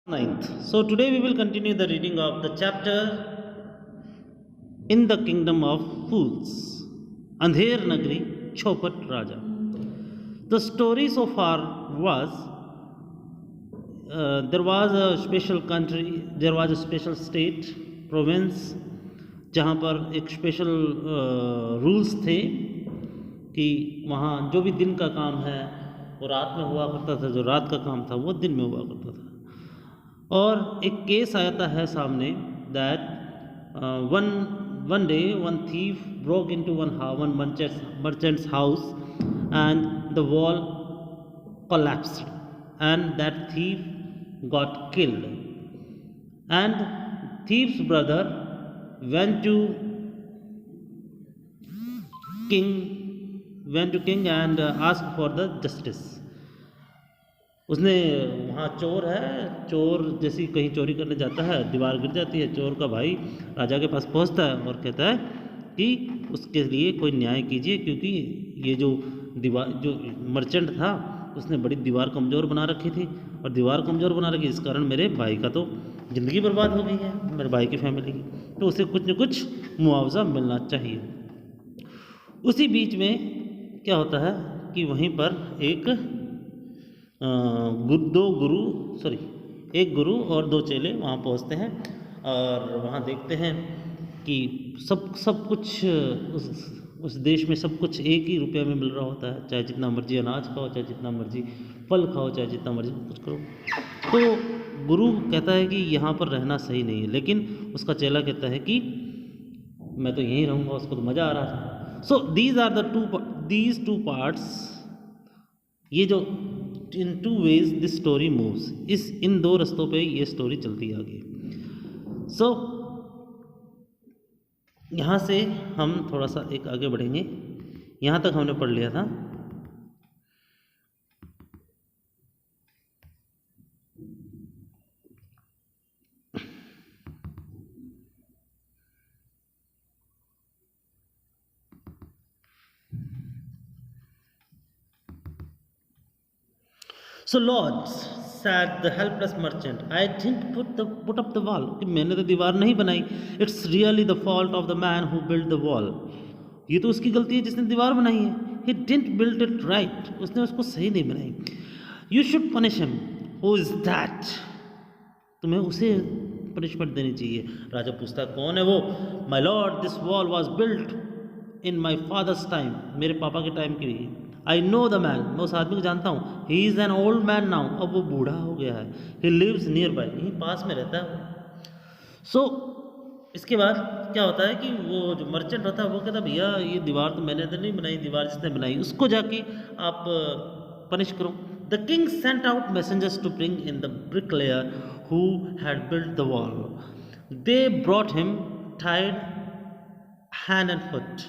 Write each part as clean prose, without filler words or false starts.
Ninth. So today we will continue the reading of the chapter In the Kingdom of Fools. Andher Nagri Chopat Raja. The story so far was there was a special country, there was a special state, province, जहाँ पर एक special rules थे कि वहाँ जो भी दिन का काम है वो रात में हुआ करता था, जो रात का काम था वो दिन में हुआ करता था. और एक केस आता है सामने that one day one thief broke into one merchant's house and the wall collapsed and that thief got killed, and thief's brother went to king and asked for the justice. उसने वहाँ चोर है, चोर जैसी कहीं चोरी करने जाता है, दीवार गिर जाती है, चोर का भाई राजा के पास पहुँचता है और कहता है कि उसके लिए कोई न्याय कीजिए, क्योंकि ये जो दीवार जो मर्चेंट था उसने बड़ी दीवार कमज़ोर बना रखी थी, और दीवार कमज़ोर बना रखी, इस कारण मेरे भाई का तो ज़िंदगी बर्बाद हो गई है, मेरे भाई की फैमिली की, तो उसे कुछ न कुछ मुआवजा मिलना चाहिए. उसी बीच में क्या होता है कि वहीं पर एक एक गुरु और दो चेले वहाँ पहुँचते हैं और वहाँ देखते हैं कि सब कुछ उस देश में सब कुछ एक ही रुपये में मिल रहा होता है, चाहे जितना मर्जी अनाज खाओ, चाहे जितना मर्जी फल खाओ, चाहे जितना मर्जी कुछ करो. तो गुरु कहता है कि यहाँ पर रहना सही नहीं है, लेकिन उसका चेला कहता है कि मैं तो यहीं रहूँगा, उसको तो मज़ा आ रहा था. सो दीज टू पार्ट्स, ये जो in two ways this story moves, इन दो रस्तों पे ये स्टोरी चलती है आगे. सो यहाँ से हम थोड़ा सा एक आगे बढ़ेंगे. यहाँ तक हमने पढ़ लिया था. So Lord, said the helpless merchant, I didn't put up the wall. कि मैंने तो दीवार नहीं बनाई. It's really the fault of the man who built the wall. ये तो उसकी गलती है जिसने दीवार बनाई है. He didn't build it right. उसने उसको सही नहीं बनाई. You should punish him. Who is that? तुम्हें उसे पनिशमेंट देनी चाहिए. राजा पूछता है कौन है वो? My lord, this wall was built in my father's time. मेरे पापा के टाइम की. I know the man. मैं उस आदमी को जानता हूँ. He is an old man now. अब वो बूढ़ा हो गया है. He lives nearby. यहीं पास में रहता है. So इसके बाद क्या होता है कि वो जो मर्चेंट होता है वो कहता है भैया ये दीवार तो मैंने तो नहीं बनाई, दीवार जिसने बनाई उसको जाके आप पनिश करो. The king sent out messengers to bring in the bricklayer who had built the wall. They brought him tied hand and foot.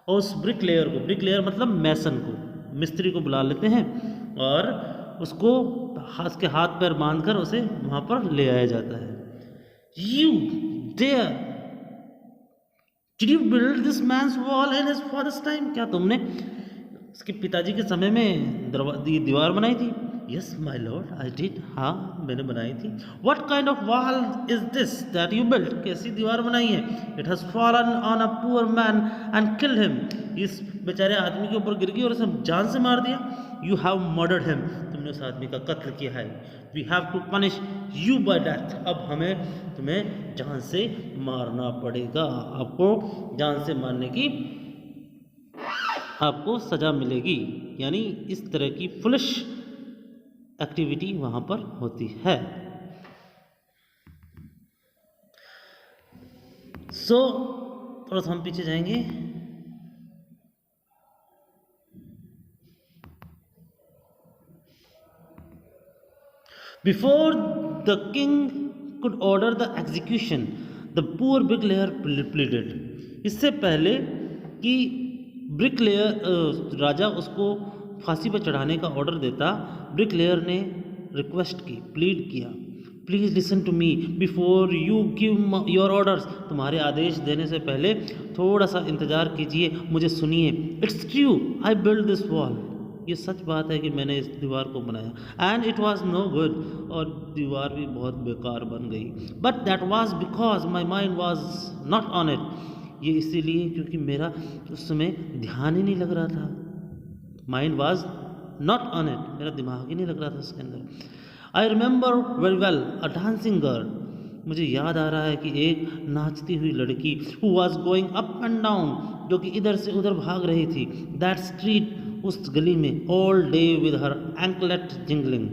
और उस ब्रिकलेयर को, ब्रिकलेयर मतलब मैसन को, मिस्त्री को बुला लेते हैं और उसको के हाथ पैर बांधकर उसे वहाँ पर ले आया जाता है. You dare, did you build this man's wall in his father's time? क्या तुमने उसके पिताजी के समय में ये दीवार बनाई थी? Yes, my lord, I did. हाँ मैंने बनाई थी. What kind of wall is this that you built? कैसी दीवार बनाई है? It has fallen on a poor man and killed him. इस बेचारे आदमी के ऊपर गिर गई और उसे जान से मार दिया. You have murdered him. तुमने उस आदमी का कत्ल किया है. We have to punish you by death. अब हमें तुम्हें जान से मारना पड़ेगा. आपको जान से मारने की आपको सजा मिलेगी. यानी इस तरह की फुलिश एक्टिविटी वहाँ पर होती है. सो थोड़ा सा हम पीछे जाएंगे. Before the king could order the execution, the poor bricklayer pleaded. इससे पहले कि ब्रिकलेयर राजा उसको फांसी पर चढ़ाने का ऑर्डर देता, ब्रिकलेयर ने रिक्वेस्ट की, प्लीड किया. Please listen to me before you give your orders. तुम्हारे आदेश देने से पहले थोड़ा सा इंतज़ार कीजिए, मुझे सुनिए. It's true, I build this wall. ये सच बात है कि मैंने इस दीवार को बनाया and it was no good, और दीवार भी बहुत बेकार बन गई, but that was because my mind was not on it, ये इसीलिए क्योंकि मेरा उस समय ध्यान ही नहीं लग रहा था, mind was not on it, मेरा दिमाग ही नहीं लग रहा था उसके अंदर। I remember very well a dancing girl, मुझे याद आ रहा है कि एक नाचती हुई लड़की who was going up and down, जो कि इधर से उधर भाग रही थी, दैट स्ट्रीट, उस गली में, all day with her anklet jingling,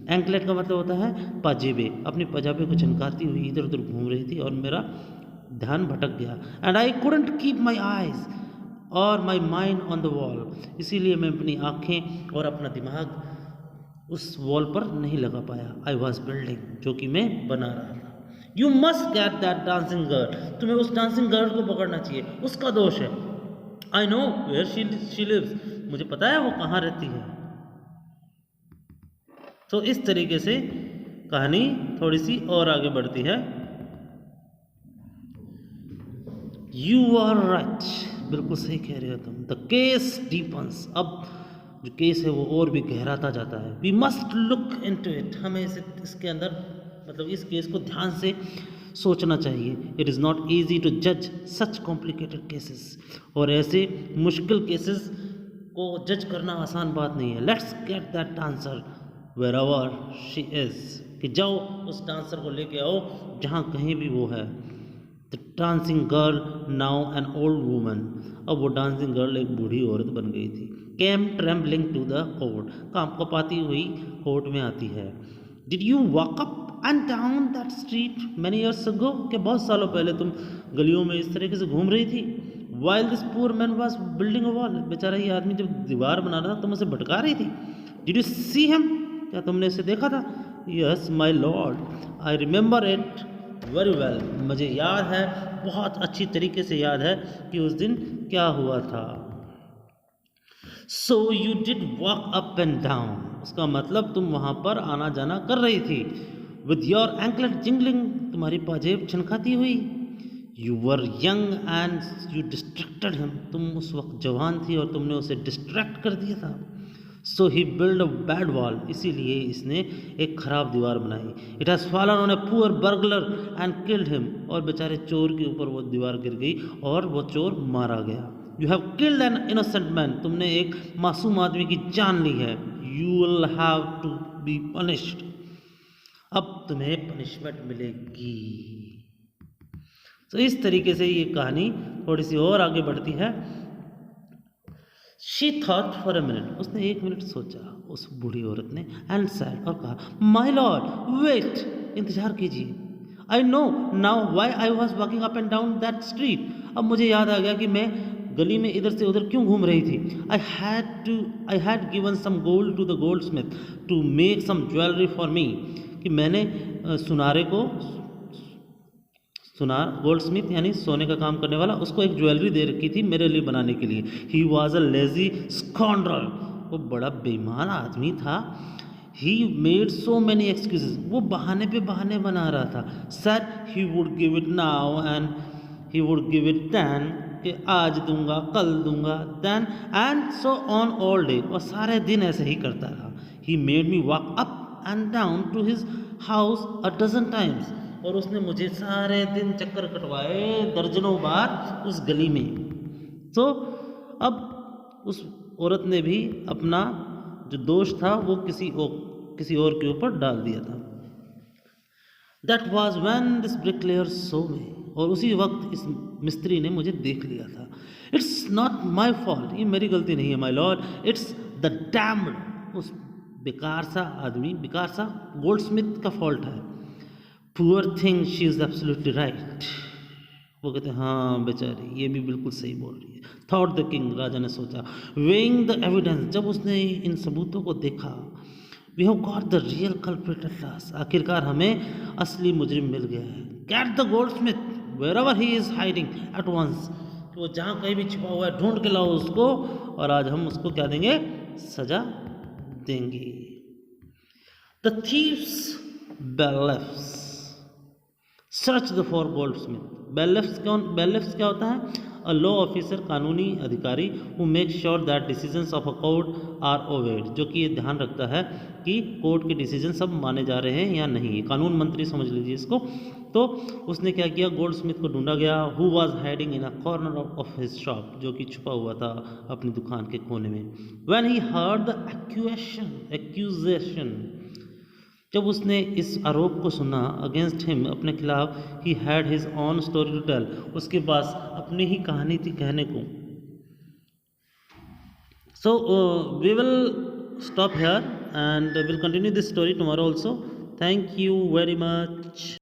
anklet का मतलब होता है पाजेबे, अपने पजाबे को चमकाती हुई इधर उधर घूम रही थी और मेरा ध्यान भटक गया, and I couldn't keep my eyes और my mind on the wall, इसीलिए मैं अपनी आँखें और अपना दिमाग उस वॉल पर नहीं लगा पाया, आई वॉज बिल्डिंग, जो कि मैं बना रहा था। You must get that dancing girl, तुम्हें उस डांसिंग गर्ल को पकड़ना चाहिए, उसका दोष है। I know where she lives, मुझे पता है वो कहाँ रहती है। तो इस तरीके से कहानी थोड़ी सी और आगे बढ़ती है। यू आर राइट, बिल्कुल सही कह रहे हो तुम। द केस डीपन्स, अब जो केस है वो और भी गहराता जाता है। We must look into it, हमें इसके अंदर मतलब इस केस को ध्यान से सोचना चाहिए। It is not easy to जज सच कॉम्प्लिकेटेड केसेस, और ऐसे मुश्किल केसेस को जज करना आसान बात नहीं है। Let's get that dancer wherever she is, कि जाओ उस डांसर को लेके आओ जहाँ कहीं भी वो है। The dancing girl now an old woman, अब वो डांसिंग गर्ल एक बूढ़ी औरत बन गई थी। केम ट्रेम्बलिंग टू द कोर्ट, कांप कपाती हुई कोर्ट में आती है। Did you walk up and down that street many years ago, के बहुत सालों पहले तुम गलियों में इस तरीके से घूम रही थी। While this poor man was building a wall, बेचारा ये आदमी जब दीवार बना रहा था तुम उसे भटका रही थी। डिड यू सी हिम, क्या तुमने इसे देखा था। Yes my lord, I remember it very well, मुझे याद है, बहुत अच्छी तरीके से याद है कि उस दिन क्या हुआ था। So you did walk up and down, उसका मतलब तुम वहाँ पर आना जाना कर रही थी। विद योर एंकलेट जिंगलिंग, तुम्हारी पाजेब छनकाती हुई। You were young and you distracted him, तुम उस वक्त जवान थी और तुमने उसे डिस्ट्रैक्ट कर दिया था। सो ही बिल्ड अ बैड वॉल, इसीलिए इसने एक खराब दीवार बनाई। It has fallen on a poor burglar and killed him, और बेचारे चोर के ऊपर वो दीवार गिर गई और वो चोर मारा गया। You have killed an innocent man, तुमने एक मासूम आदमी की जान ली है। You will have to be punished, अब तुम्हें पनिशमेंट मिलेगी। तो इस तरीके से ये कहानी थोड़ी सी और आगे बढ़ती है। She thought for a minute, उसने एक मिनट सोचा, उस बूढ़ी औरत ने, एंड सैड, और कहा, माई लॉर्ड वेट, इंतजार कीजिए। I know now why I was walking up and down that street, अब मुझे याद आ गया कि मैं गली में इधर से उधर क्यों घूम रही थी। I had given some gold to the goldsmith to make some jewellery for me, कि मैंने सुनारे को, सुनार गोल्ड स्मिथ यानी सोने का काम करने वाला, उसको एक ज्वेलरी दे रखी थी मेरे लिए बनाने के लिए। ही वॉज अ लेजी स्कॉन्ड्रल, वो बड़ा बेईमान आदमी था। He made so many excuses, वो बहाने पे बहाने बना रहा था। Sir he would give it now and he would give it then, कि आज दूंगा कल दूंगा, then and so on all day, और सारे दिन ऐसे ही करता रहा। He made me walk up and down to his house a dozen times, और उसने मुझे सारे दिन चक्कर कटवाए दर्जनों बार उस गली में। तो अब उस औरत ने भी अपना जो दोष था वो किसी और के ऊपर डाल दिया था। That was when this bricklayer saw me, और उसी वक्त इस मिस्त्री ने मुझे देख लिया था। इट्स नॉट माई फॉल्ट, ये मेरी गलती नहीं है my lord, it's the damned, उस बेकार सा आदमी, बेकार सा गोल्ड स्मिथ का फॉल्ट है। Poor thing, she is absolutely right, वो कहते हैं हाँ बेचारी ये भी बिल्कुल सही बोल रही है। थॉट द किंग, राजा ने सोचा। वेइंग द एविडेंस, जब उसने इन सबूतों को देखा, we have got the real culprit at last, आखिरकार हमें असली मुजरिम मिल गया है। Get the goldsmith wherever he is hiding at once, वो जहाँ कहीं भी छिपा हुआ है ढूंढ के लाओ उसको, और आज हम उसको क्या देंगे, सजा देंगे। The thieves bailiffs search the for goldsmith, bailiffs क्या होता है, अ लॉ ऑफिसर, कानूनी अधिकारी, who make sure that decisions of a court are obeyed, जो कि ये ध्यान रखता है कि कोर्ट के डिसीजन सब माने जा रहे हैं या नहीं, कानून मंत्री समझ लीजिए इसको। तो उसने क्या किया, गोल्ड स्मिथ को ढूंढा गया, who was hiding in a corner of his shop, जो कि छुपा हुआ था अपनी दुकान के कोने में। When he heard the accusation, जब उसने इस आरोप को सुना अगेंस्ट हिम, अपने खिलाफ, he had his own story to tell, उसके पास अपनी ही कहानी थी कहने को। So we will stop here and we'll continue this story tomorrow also. Thank you very much.